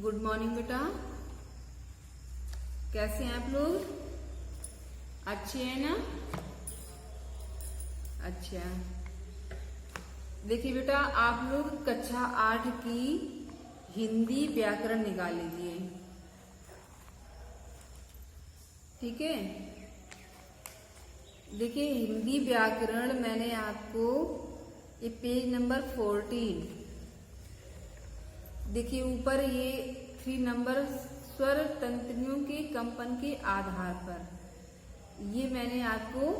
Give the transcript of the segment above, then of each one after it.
Good morning बेटा, कैसे हैं आप लोग? अच्छे हैं ना? अच्छा, देखिए बेटा, आप लोग कक्षा 8 की हिंदी व्याकरण निकाल लीजिए। ठीक है, देखिए हिंदी व्याकरण मैंने आपको ये पेज नंबर 14, देखिए ऊपर ये 3 नंबर स्वर तंत्रियों के कंपन के आधार पर, ये मैंने आपको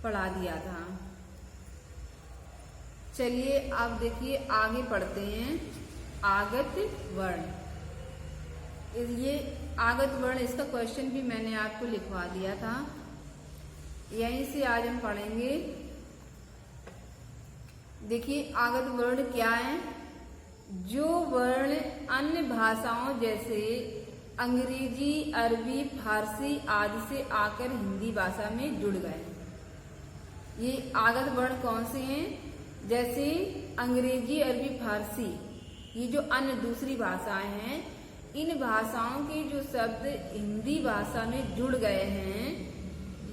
पढ़ा दिया था। चलिए आप देखिए आगे पढ़ते हैं। आगत वर्ण, ये आगत वर्ण, इसका क्वेश्चन भी मैंने आपको लिखवा दिया था। यहीं से आज हम पढ़ेंगे। देखिए आगत वर्ण क्या है? जो वर्ण अन्य भाषाओं जैसे अंग्रेजी, अरबी, फारसी आदि से आकर हिंदी भाषा में जुड़ गए। ये आगत वर्ण कौन से हैं? जैसे अंग्रेजी, अरबी, फारसी, ये जो अन्य दूसरी भाषाएं हैं, इन भाषाओं के जो शब्द हिंदी भाषा में जुड़ गए हैं,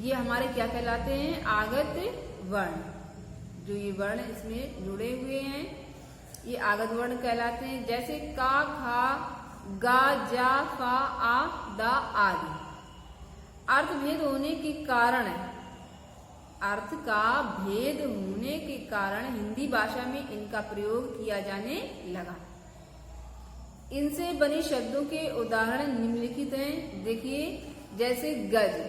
ये हमारे क्या कहलाते हैं? आगत वर्ण। जो ये वर्ण इसमें जुड़े हुए हैं, ये आगत वर्ण कहलाते हैं। जैसे का, खा, गा, जा, फा, आ, दा आदि। अर्थभेद होने के कारण, अर्थ का भेद होने के कारण हिंदी भाषा में इनका प्रयोग किया जाने लगा। इनसे बने शब्दों के उदाहरण निम्नलिखित हैं। देखिए जैसे गज,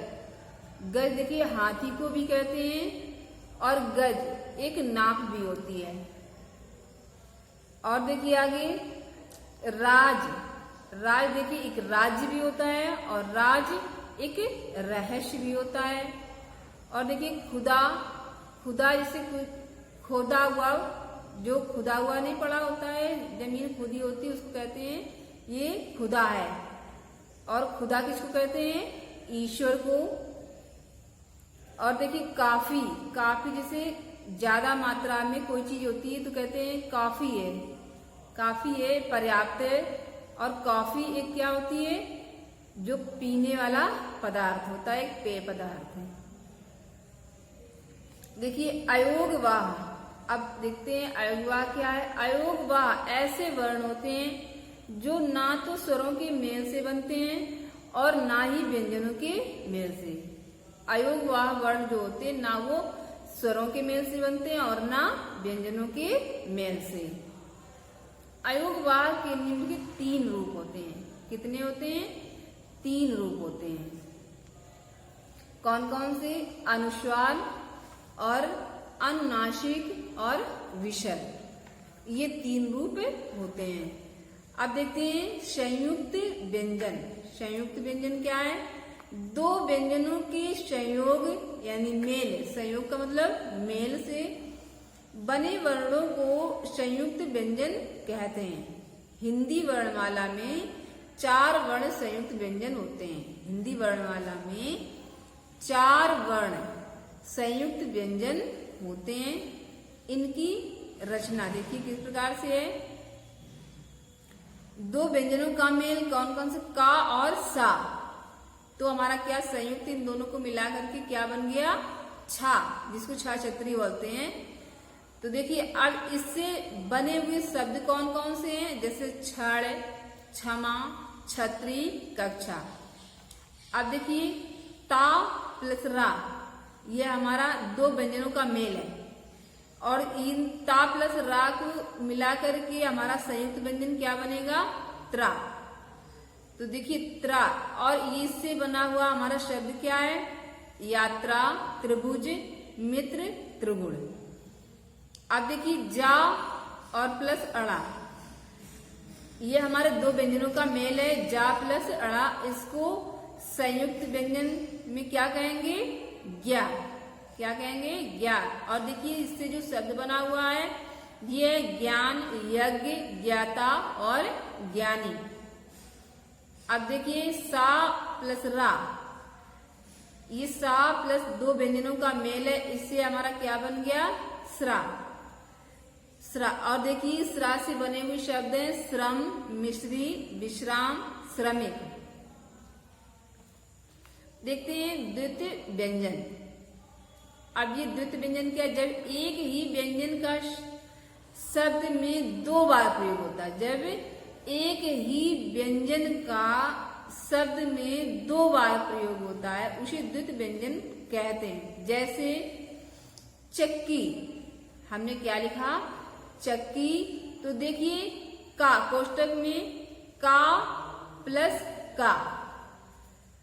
गज देखिए हाथी को भी कहते हैं, और गज एक नाप भी होती है। और देखिए आगे राज, राज देखिए एक राज्य भी होता है, और राज एक रहस्य भी होता है। और देखिए खुदा, खुदा जैसे खोदा हुआ, जो खुदा हुआ नहीं पड़ा होता है, जमीन खुदी होती है, उसको कहते हैं ये खुदा है। और खुदा किसको कहते हैं? ईश्वर को। और देखिए काफी, काफी जैसे ज्यादा मात्रा में कोई चीज होती है तो कहते हैं काफी है, काफी है, पर्याप्त है। और कॉफी एक क्या होती है? जो पीने वाला पदार्थ होता है, एक पेय पदार्थ है। देखिए अयोगवाह, अब देखते हैं अयोगवाह क्या है। अयोगवाह ऐसे वर्ण होते हैं जो ना तो स्वरों के मेल से बनते हैं और ना ही व्यंजनों के मेल से। अयोगवाह वर्ण जो होते हैं ना वो स्वरों के मेल से बनते हैं और ना व्यंजनों के मेल से। अयोगवाह के निम्नलिखित 3 रूप होते हैं। कितने होते हैं? 3 रूप होते हैं। कौन कौन से? अनुस्वार और अनुनासिक और विसर्ग, ये 3 रूप होते हैं। अब देखते हैं संयुक्त व्यंजन। संयुक्त व्यंजन क्या है? 2 व्यंजनों के संयोग यानी मेल, संयोग का मतलब मेल से बने वर्णों को संयुक्त व्यंजन कहते हैं। हिंदी वर्णमाला में 4 वर्ण संयुक्त व्यंजन होते हैं। हिंदी वर्णमाला में 4 वर्ण संयुक्त व्यंजन होते हैं। इनकी रचना देखिए किस प्रकार से है। 2 व्यंजनों का मेल कौन कौन से? का और सा। तो हमारा क्या संयुक्त इन दोनों को मिला करके क्या बन गया? छा, जिसको छा छत्री बोलते हैं। तो देखिए अब इससे बने हुए शब्द कौन कौन से हैं? जैसे छड़, क्षमा, छत्री, कक्षा। अब देखिए ता प्लस रा, ये हमारा 2 व्यंजनों का मेल है, और इन ता प्लस रा को मिला करके हमारा संयुक्त व्यंजन क्या बनेगा? त्रा। तो देखिए त्रा, और इससे बना हुआ हमारा शब्द क्या है? यात्रा, त्रिभुज, मित्र, त्रिगुण। अब देखिए जा और प्लस अड़ा, ये हमारे 2 व्यंजनों का मेल है, जा प्लस अड़ा। इसको संयुक्त व्यंजन में क्या कहेंगे? ज्ञा। क्या कहेंगे? ज्ञा। और देखिए इससे जो शब्द बना हुआ है ये ज्ञान, यज्ञ, ज्ञाता और ज्ञानी। अब देखिए सा प्लस रा, ये सा प्लस 2 व्यंजनों का मेल है, इससे हमारा क्या बन गया? स्रा। श्रा, और देखिए श्रा से बने हुए शब्द हैं श्रम, मिश्री, विश्राम, श्रमिक। देखते हैं द्वितीय व्यंजन। अब ये द्वितीय व्यंजन क्या है? जब एक ही व्यंजन का शब्द में 2 बार प्रयोग होता है। जब एक ही व्यंजन का शब्द में 2 बार प्रयोग होता है उसे द्वितीय व्यंजन कहते हैं। जैसे चक्की, हमने क्या लिखा? चक्की। तो देखिए का कोष्टक में का प्लस का,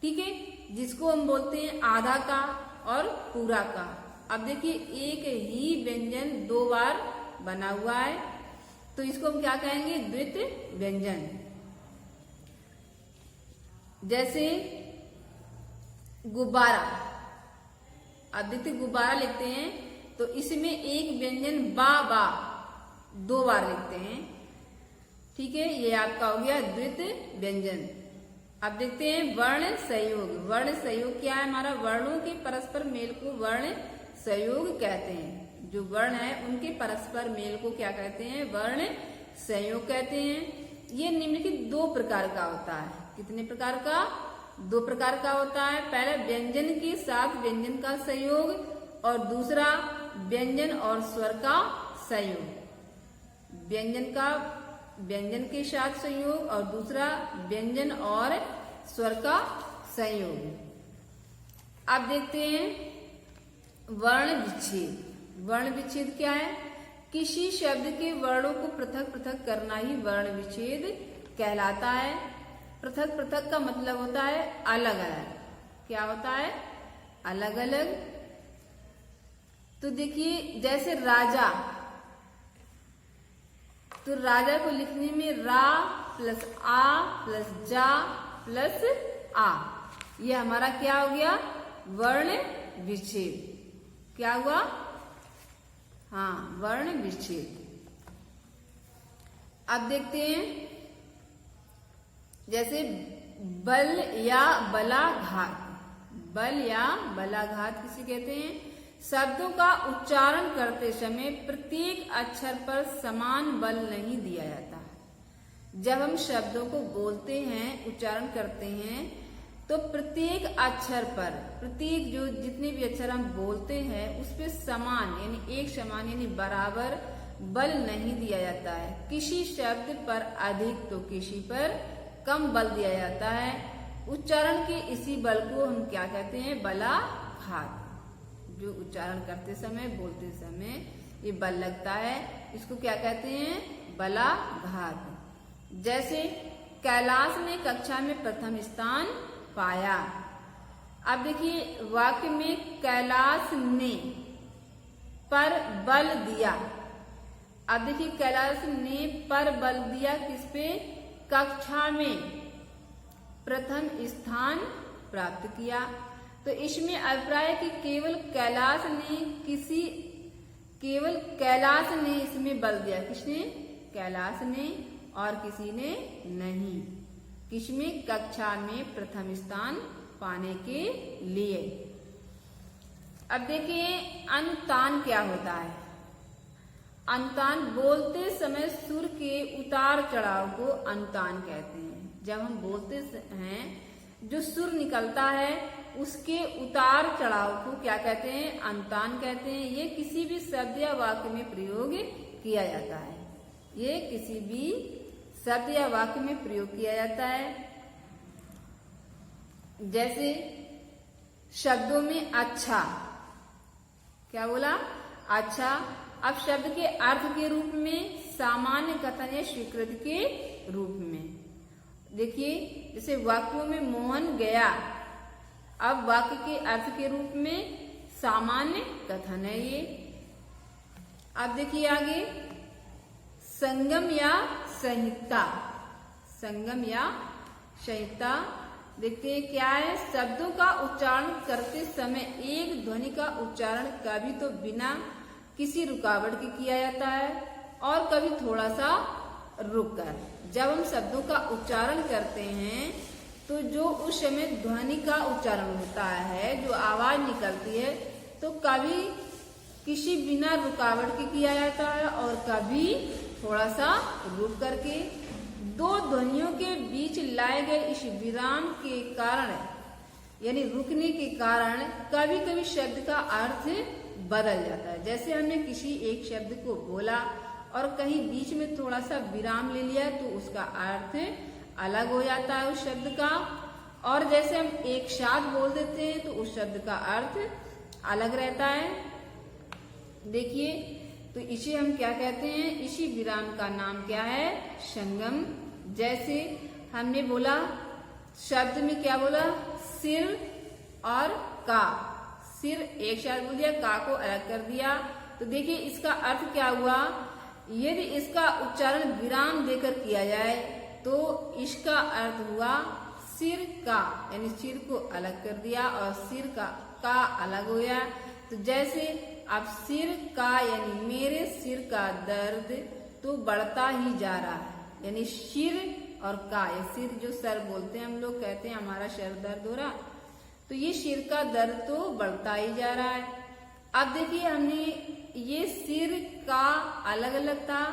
ठीक है, जिसको हम बोलते हैं आधा का और पूरा का। अब देखिए एक ही व्यंजन 2 बार बना हुआ है तो इसको हम क्या कहेंगे? द्वितीय व्यंजन। जैसे गुब्बारा, अब देखते गुब्बारा लिखते हैं तो इसमें एक व्यंजन बा 2 बार लिखते हैं, ठीक है, ये आपका हो गया द्वितीय व्यंजन। अब देखते हैं वर्ण सहयोग। वर्ण सहयोग क्या है? हमारा वर्णों के परस्पर मेल को वर्ण सहयोग कहते हैं। जो वर्ण है उनके परस्पर मेल को क्या कहते हैं? वर्ण सहयोग कहते हैं। ये निम्नलिखित 2 प्रकार का होता है। कितने प्रकार का? 2 प्रकार का होता है। पहला व्यंजन के साथ व्यंजन का सहयोग और दूसरा व्यंजन और स्वर का सहयोग। व्यंजन के साथ संयोग और दूसरा व्यंजन और स्वर का संयोग। अब देखते हैं वर्ण विच्छेद। वर्ण विच्छेद क्या है? किसी शब्द के वर्णों को पृथक पृथक करना ही वर्ण विच्छेद कहलाता है। पृथक पृथक का मतलब होता है अलग अलग। क्या होता है? अलग अलग। तो देखिए जैसे राजा, तो राजा को लिखने में रा प्लस आ प्लस जा प्लस आ, ये हमारा क्या हो गया? वर्ण विच्छेद। क्या हुआ? हाँ, वर्ण विच्छेद। अब देखते हैं जैसे बल या बलाघात। बल या बलाघात किसे कहते हैं? शब्दों का उच्चारण करते समय प्रत्येक अक्षर पर समान बल नहीं दिया जाता। जब हम शब्दों को बोलते हैं, उच्चारण करते हैं, तो प्रत्येक अक्षर पर, प्रत्येक जो जितने भी अक्षर हम बोलते हैं उस पर समान यानी एक समान यानी बराबर बल नहीं दिया जाता है। किसी शब्द पर अधिक तो किसी पर कम बल दिया जाता है। उच्चारण के इसी बल को हम क्या कहते हैं? बलाघात। जो उच्चारण करते समय, बोलते समय ये बल लगता है, इसको क्या कहते हैं? बलाघात। जैसे कैलाश ने कक्षा में प्रथम स्थान पाया। अब देखिए वाक्य में कैलाश ने पर बल दिया। अब देखिए कैलाश ने पर बल दिया किस पे? कक्षा में प्रथम स्थान प्राप्त किया। तो इसमें अभिप्राय है कि केवल कैलाश ने इसमें बल दिया। किसने? कैलाश ने, और किसी ने नहीं। किसमें? कक्षा में प्रथम स्थान पाने के लिए। अब देखिए अनुतान क्या होता है? अनुतान बोलते समय सुर के उतार चढ़ाव को अनुतान कहते हैं। जब हम बोलते हैं जो सुर निकलता है उसके उतार चढ़ाव को क्या कहते हैं? अनुतान कहते हैं। ये किसी भी शब्द या वाक्य में प्रयोग किया जाता है। ये किसी भी शब्द या वाक्य में प्रयोग किया जाता है। जैसे शब्दों में अच्छा, क्या बोला? अच्छा। अब शब्द के अर्थ के रूप में, सामान्य कथन या स्वीकृति के रूप में। देखिए जैसे वाक्यों में मोहन गया, अब वाक्य के अर्थ के रूप में सामान्य कथन है ये। अब देखिए आगे संगम या संहिता। संगम या संहिता देखते हैं क्या है? शब्दों का उच्चारण करते समय एक ध्वनि का उच्चारण कभी तो बिना किसी रुकावट के किया जाता है और कभी थोड़ा सा रुककर। जब हम शब्दों का उच्चारण करते हैं तो जो उस समय ध्वनि का उच्चारण होता है, जो आवाज निकलती है, तो कभी किसी बिना रुकावट के किया जाता है और कभी थोड़ा सा रुक करके। दो ध्वनियों के बीच लाए गए इस विराम के कारण यानी रुकने के कारण कभी कभी शब्द का अर्थ बदल जाता है। जैसे हमने किसी एक शब्द को बोला और कहीं बीच में थोड़ा सा विराम ले लिया तो उसका अर्थ अलग हो जाता है उस शब्द का, और जैसे हम एक साथ बोल देते हैं तो उस शब्द का अर्थ अलग रहता है। देखिए, तो इसे हम क्या कहते हैं, इसी विराम का नाम क्या है, संगम। जैसे हमने बोला शब्द में क्या बोला, सिर और का, सिर एक साथ बोल दिया, का को अलग कर दिया। तो देखिए इसका अर्थ क्या हुआ, यदि इसका उच्चारण विराम देकर किया जाए तो इसका अर्थ हुआ सिर का, यानी सिर को अलग कर दिया और सिर का अलग हो गया। तो जैसे अब सिर का यानी मेरे सिर का दर्द तो बढ़ता ही जा रहा है, यानी सिर और का, ये सिर जो सर बोलते हैं हम लोग, कहते हैं हमारा सर दर्द हो रहा, तो ये सिर का दर्द तो बढ़ता ही जा रहा है। अब देखिए हमने ये सिर का अलग अलग था,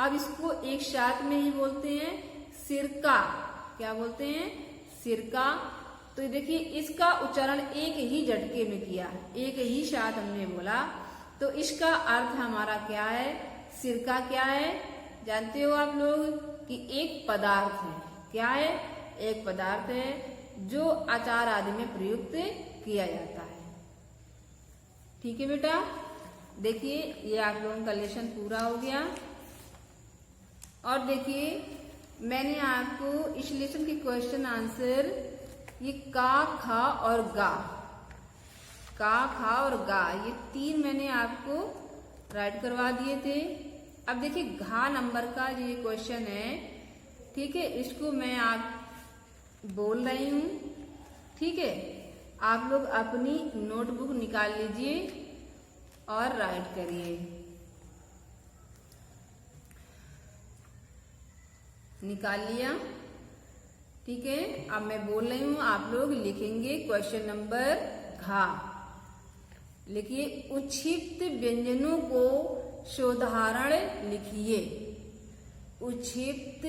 अब इसको एक साथ में ही बोलते हैं सिर का, क्या बोलते हैं, सिर का। तो देखिए इसका उच्चारण एक ही झटके में किया, एक ही साथ हमने बोला, तो इसका अर्थ हमारा क्या है, सिर का क्या है, जानते हो आप लोग कि एक पदार्थ है, क्या है, एक पदार्थ है जो अचार आदि में प्रयुक्त किया जाता है। ठीक है बेटा, देखिए ये आप लोगों का लेसन पूरा हो गया। और देखिए मैंने आपको इस लेसन के क्वेश्चन आंसर ये का, खा और गा, का, खा और गा, ये तीन मैंने आपको राइट करवा दिए थे। अब देखिए घा नंबर का जो ये क्वेश्चन है, ठीक है, इसको मैं आप बोल रही हूँ, ठीक है, आप लोग अपनी नोटबुक निकाल लीजिए और राइट करिए। निकाल लिया, ठीक है। अब मैं बोल रही हूँ, आप लोग लिखेंगे क्वेश्चन नंबर घा। लिखिए, उच्छिप्त व्यंजनों को सोदाहरण लिखिए, उच्छिप्त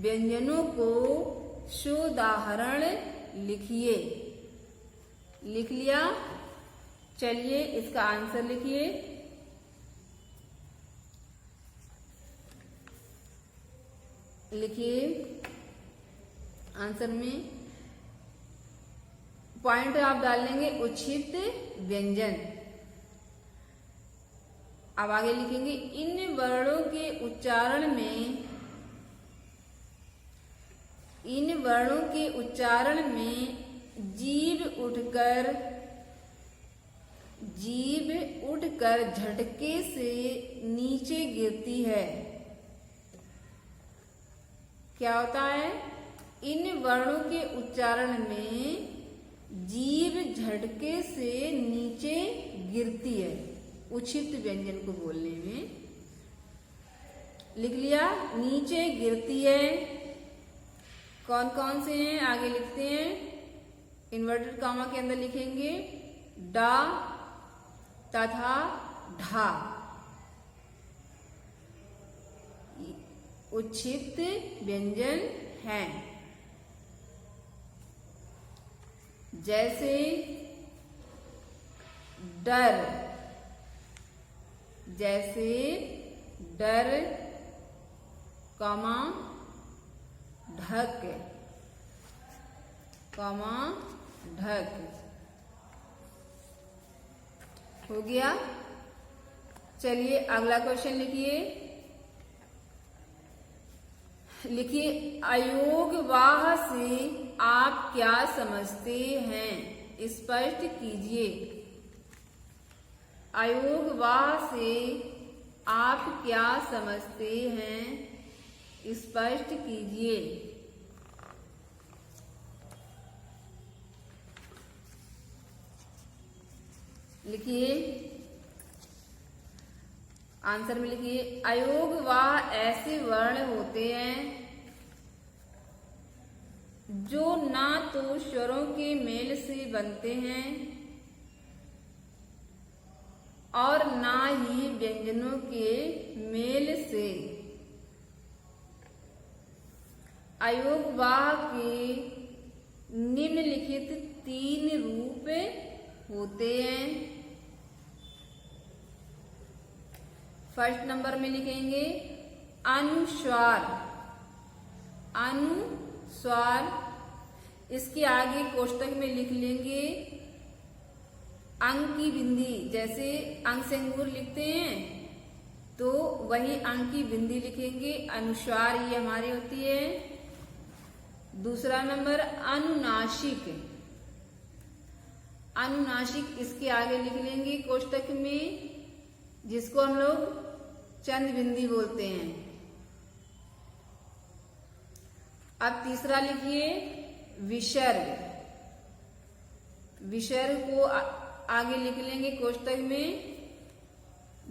व्यंजनों को सोदाहरण लिखिए। लिख लिया, चलिए इसका आंसर लिखिए। लिखिए आंसर में पॉइंट आप डाल लेंगे उच्छिप्त व्यंजन। अब आगे लिखेंगे, इन वर्णों के उच्चारण में, इन वर्णों के उच्चारण में जीभ उठकर झटके से नीचे गिरती है। क्या होता है, इन वर्णों के उच्चारण में जीभ झटके से नीचे गिरती है, उच्छिप्त व्यंजन को बोलने में। लिख लिया, नीचे गिरती है। कौन कौन से हैं आगे लिखते हैं, इन्वर्टेड कॉमा के अंदर लिखेंगे डा तथा ढा, उच्छिप्त व्यंजन हैं। जैसे डर, जैसे डर, कमा ढक, कमा ढक, हो गया। चलिए अगला क्वेश्चन लिखिए। लिखिए, अयोगवाह से आप क्या समझते हैं, स्पष्ट कीजिए। अयोगवाह से आप क्या समझते हैं, स्पष्ट कीजिए। लिखिए, आंसर में लिखिए, अयोगवाह ऐसे वर्ण होते हैं जो ना तो स्वरों के मेल से बनते हैं और ना ही व्यंजनों के मेल से। अयोगवाह के निम्नलिखित 3 रूप होते हैं। फर्स्ट नंबर में लिखेंगे अनुस्वार। अनुस्वार, इसके आगे कोष्टक में लिख लेंगे अंक की बिंदी। जैसे अंक से अंगूर लिखते हैं तो वही अंक की बिंदी लिखेंगे। अनुस्वार ये हमारी होती है। दूसरा नंबर अनुनासिक। अनुनासिक इसके आगे लिख लेंगे कोष्टक में, जिसको हम लोग चंद बिंदी बोलते हैं। अब तीसरा लिखिए विसर्ग। विसर्ग को आगे लिख लेंगे कोष्टक में।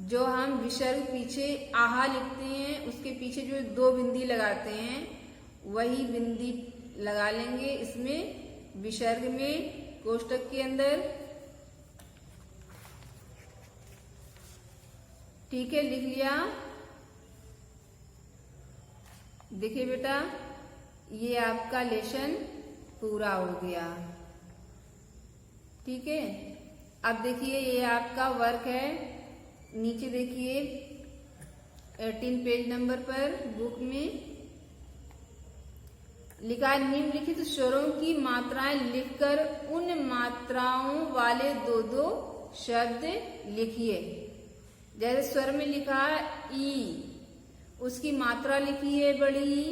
जो हम विसर्ग पीछे आहा लिखते हैं उसके पीछे जो 2 बिंदी लगाते हैं वही बिंदी लगा लेंगे इसमें विसर्ग में कोष्टक के अंदर। ठीक है, लिख लिया। देखिए बेटा, ये आपका लेसन पूरा हो गया। ठीक है, अब देखिए ये आपका वर्क है। नीचे देखिए 18 पेज नंबर पर बुक में लिखा है निम्नलिखित स्वरों की मात्राएं लिखकर उन मात्राओं वाले 2-2 शब्द लिखिए। जैसे स्वर में लिखा है ई, उसकी मात्रा लिखी है बड़ी ई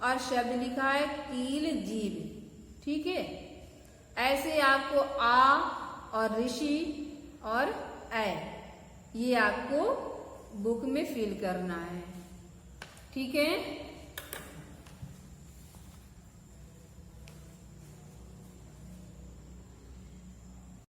और शब्द लिखा है कील जीभ। ठीक है, ऐसे आपको आ और ऋषि और ऐ ये आपको बुक में फिल करना है। ठीक है।